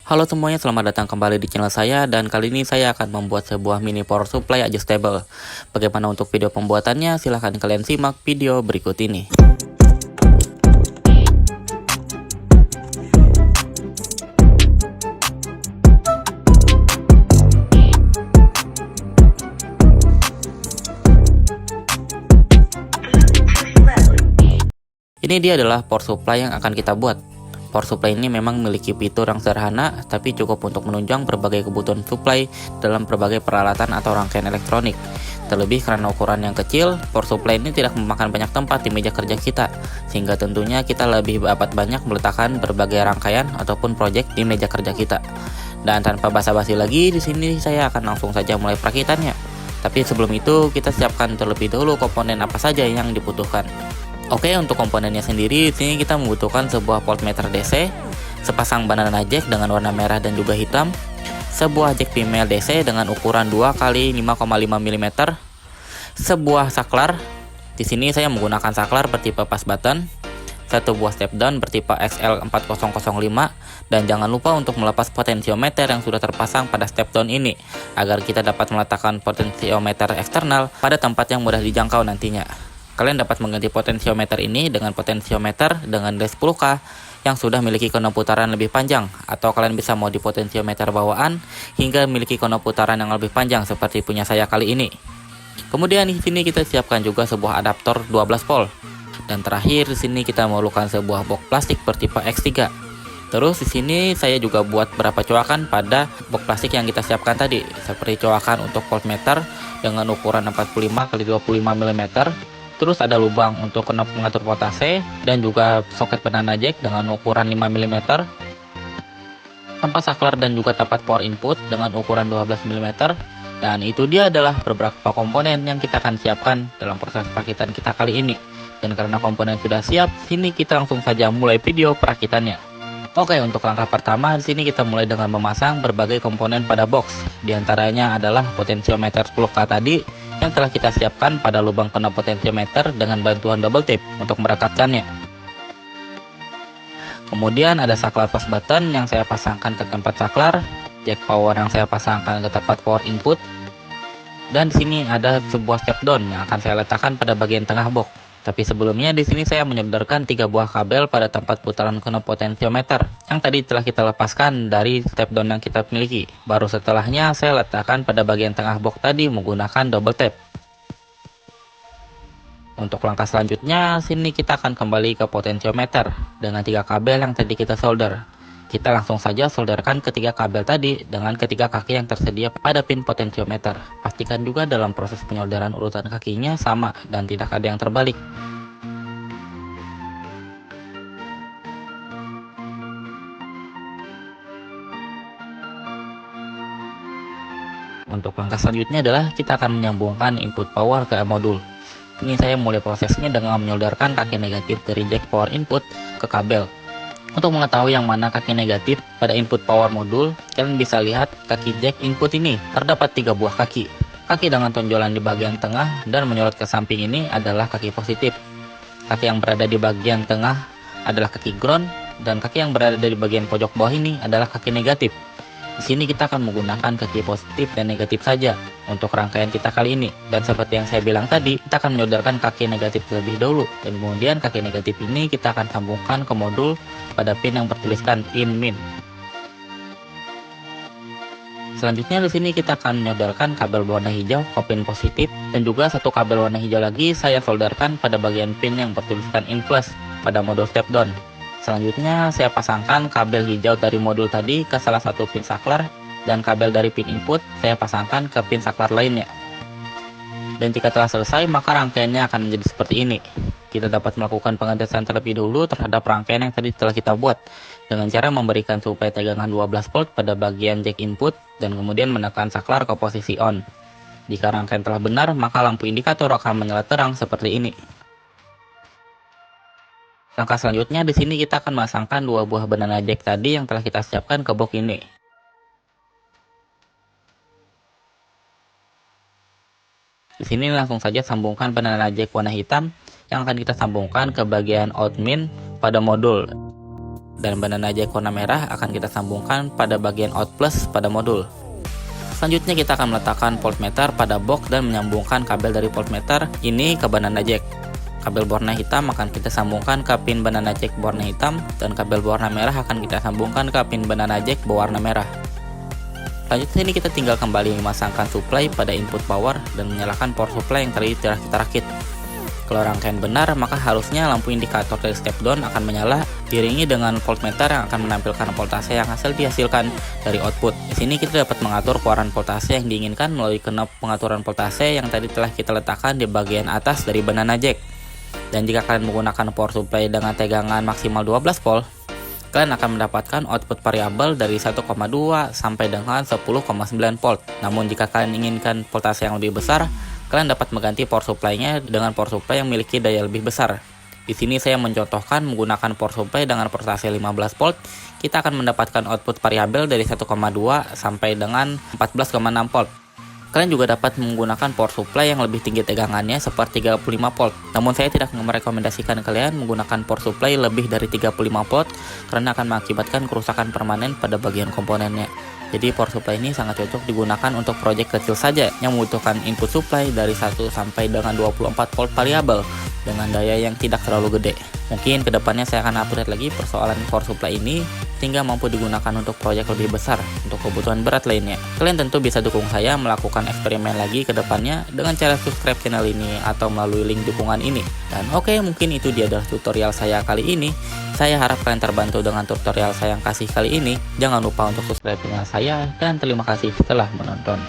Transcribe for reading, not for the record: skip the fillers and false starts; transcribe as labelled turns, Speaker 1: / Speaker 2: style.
Speaker 1: Halo semuanya, selamat datang kembali di channel saya dan kali ini saya akan membuat sebuah mini power supply adjustable. Bagaimana untuk video pembuatannya? Silahkan kalian simak video berikut ini. Ini dia adalah power supply yang akan kita buat. Power supply ini memang memiliki fitur yang sederhana, tapi cukup untuk menunjang berbagai kebutuhan supply dalam berbagai peralatan atau rangkaian elektronik. Terlebih karena ukuran yang kecil, power supply ini tidak memakan banyak tempat di meja kerja kita, sehingga tentunya kita lebih dapat banyak meletakkan berbagai rangkaian ataupun project di meja kerja kita. Dan tanpa basa-basi lagi, di sini saya akan langsung saja mulai perakitannya. Tapi sebelum itu, kita siapkan terlebih dahulu komponen apa saja yang dibutuhkan. Oke, untuk komponennya sendiri, di sini kita membutuhkan sebuah voltmeter DC, sepasang banana jack dengan warna merah dan juga hitam, sebuah jack female DC dengan ukuran 2 x 5,5 mm, sebuah saklar. Di sini saya menggunakan saklar bertipe pas button, satu buah step down bertipe XL4005, dan jangan lupa untuk melepas potensiometer yang sudah terpasang pada step down ini, agar kita dapat meletakkan potensiometer eksternal pada tempat yang mudah dijangkau nantinya. Kalian dapat mengganti potensiometer ini dengan potensiometer dengan delay 10K yang sudah memiliki kona putaran lebih panjang, atau kalian bisa modi potensiometer bawaan hingga memiliki kona putaran yang lebih panjang seperti punya saya kali ini. Kemudian di sini kita siapkan juga sebuah adaptor 12 volt. Dan terakhir di sini kita memerlukan sebuah box plastik bertipe X3. Terus di sini saya juga buat beberapa coakan pada box plastik yang kita siapkan tadi, seperti coakan untuk voltmeter dengan ukuran 45 x 25 mm. Terus ada lubang untuk knop pengatur voltase dan juga soket banana jack dengan ukuran 5 mm, tempat saklar dan juga tapat power input dengan ukuran 12 mm. Dan itu dia adalah beberapa komponen yang kita akan siapkan dalam proses perakitan kita kali ini. Dan karena komponen sudah siap, sini kita langsung saja mulai video perakitannya. Oke, untuk langkah pertama di sini kita mulai dengan memasang berbagai komponen pada box. Di antaranya adalah potensiometer 10K tadi yang telah kita siapkan pada lubang kena potensiometer dengan bantuan double tape untuk merekatkannya. Kemudian ada saklar pas button yang saya pasangkan ke tempat saklar, jack power yang saya pasangkan ke tempat power input, dan di sini ada sebuah step down yang akan saya letakkan pada bagian tengah box. Tapi sebelumnya di sini saya menyolderkan 3 buah kabel pada tempat putaran knob potensiometer yang tadi telah kita lepaskan dari step down yang kita miliki. Baru setelahnya saya letakkan pada bagian tengah box tadi menggunakan double tape. Untuk langkah selanjutnya, sini kita akan kembali ke potensiometer dengan 3 kabel yang tadi kita solder. Kita langsung saja solderkan ketiga kabel tadi dengan ketiga kaki yang tersedia pada pin potensiometer. Pastikan juga dalam proses penyolderan urutan kakinya sama dan tidak ada yang terbalik. Untuk langkah selanjutnya adalah kita akan menyambungkan input power ke modul. Ini saya mulai prosesnya dengan menyolderkan kaki negatif dari jack power input ke kabel. Untuk mengetahui yang mana kaki negatif pada input power modul, kalian bisa lihat kaki jack input ini terdapat 3 buah kaki. Kaki dengan tonjolan di bagian tengah dan menyorot ke samping ini adalah kaki positif. Kaki yang berada di bagian tengah adalah kaki ground, dan kaki yang berada di bagian pojok bawah ini adalah kaki negatif. Di sini kita akan menggunakan kaki positif dan negatif saja untuk rangkaian kita kali ini. Dan seperti yang saya bilang tadi, kita akan menyolderkan kaki negatif terlebih dahulu. Dan kemudian kaki negatif ini kita akan sambungkan ke modul pada pin yang bertuliskan in min. Selanjutnya di sini kita akan menyolderkan kabel warna hijau ke pin positif, dan juga satu kabel warna hijau lagi saya solderkan pada bagian pin yang bertuliskan in plus pada modul step down. Selanjutnya saya pasangkan kabel hijau dari modul tadi ke salah satu pin saklar, dan kabel dari pin input saya pasangkan ke pin saklar lainnya. Dan jika telah selesai, maka rangkaiannya akan menjadi seperti ini. Kita dapat melakukan pengetesan terlebih dahulu terhadap rangkaian yang tadi telah kita buat dengan cara memberikan suplai tegangan 12 volt pada bagian jack input dan kemudian menekan saklar ke posisi on. Jika rangkaian telah benar, maka lampu indikator akan menyala terang seperti ini. Langkah selanjutnya di sini kita akan memasangkan 2 buah banana jack tadi yang telah kita siapkan ke box ini. Di sini langsung saja sambungkan banana jack warna hitam yang akan kita sambungkan ke bagian outmin pada modul. dan banana jack warna merah akan kita sambungkan pada bagian out plus pada modul. Selanjutnya kita akan meletakkan voltmeter pada box dan menyambungkan kabel dari voltmeter ini ke banana jack. Kabel berwarna hitam akan kita sambungkan ke pin banana jack berwarna hitam, dan kabel berwarna merah akan kita sambungkan ke pin banana jack berwarna merah. Selanjutnya ini kita tinggal kembali memasangkan supply pada input power dan menyalakan power supply yang tadi telah kita rakit. Kalau rangkaian benar, maka harusnya lampu indikator dari step down akan menyala, diiringi dengan voltmeter yang akan menampilkan voltase yang hasil dihasilkan dari output. Di sini kita dapat mengatur keluaran voltase yang diinginkan melalui knob pengaturan voltase yang tadi telah kita letakkan di bagian atas dari banana jack. Dan jika kalian menggunakan power supply dengan tegangan maksimal 12 volt, kalian akan mendapatkan output variabel dari 1,2 sampai dengan 10,9 volt. Namun jika kalian inginkan voltase yang lebih besar, kalian dapat mengganti power supply-nya dengan power supply yang memiliki daya lebih besar. Di sini saya mencontohkan menggunakan power supply dengan voltase 15 volt, kita akan mendapatkan output variabel dari 1,2 sampai dengan 14,6 volt. Kalian juga dapat menggunakan power supply yang lebih tinggi tegangannya seperti 35 volt. Namun saya tidak merekomendasikan kalian menggunakan power supply lebih dari 35 volt karena akan mengakibatkan kerusakan permanen pada bagian komponennya. Jadi power supply ini sangat cocok digunakan untuk proyek kecil saja yang membutuhkan input supply dari 1 sampai dengan 24 volt variabel dengan daya yang tidak terlalu gede. Mungkin kedepannya saya akan update lagi persoalan power supply ini sehingga mampu digunakan untuk proyek lebih besar untuk kebutuhan berat lainnya. Kalian tentu bisa dukung saya melakukan eksperimen lagi kedepannya dengan cara subscribe channel ini atau melalui link dukungan ini. Dan oke, mungkin itu dia adalah tutorial saya kali ini. Saya harap kalian terbantu dengan tutorial saya yang kasih kali ini. Jangan lupa untuk subscribe channel saya dan terima kasih telah menonton.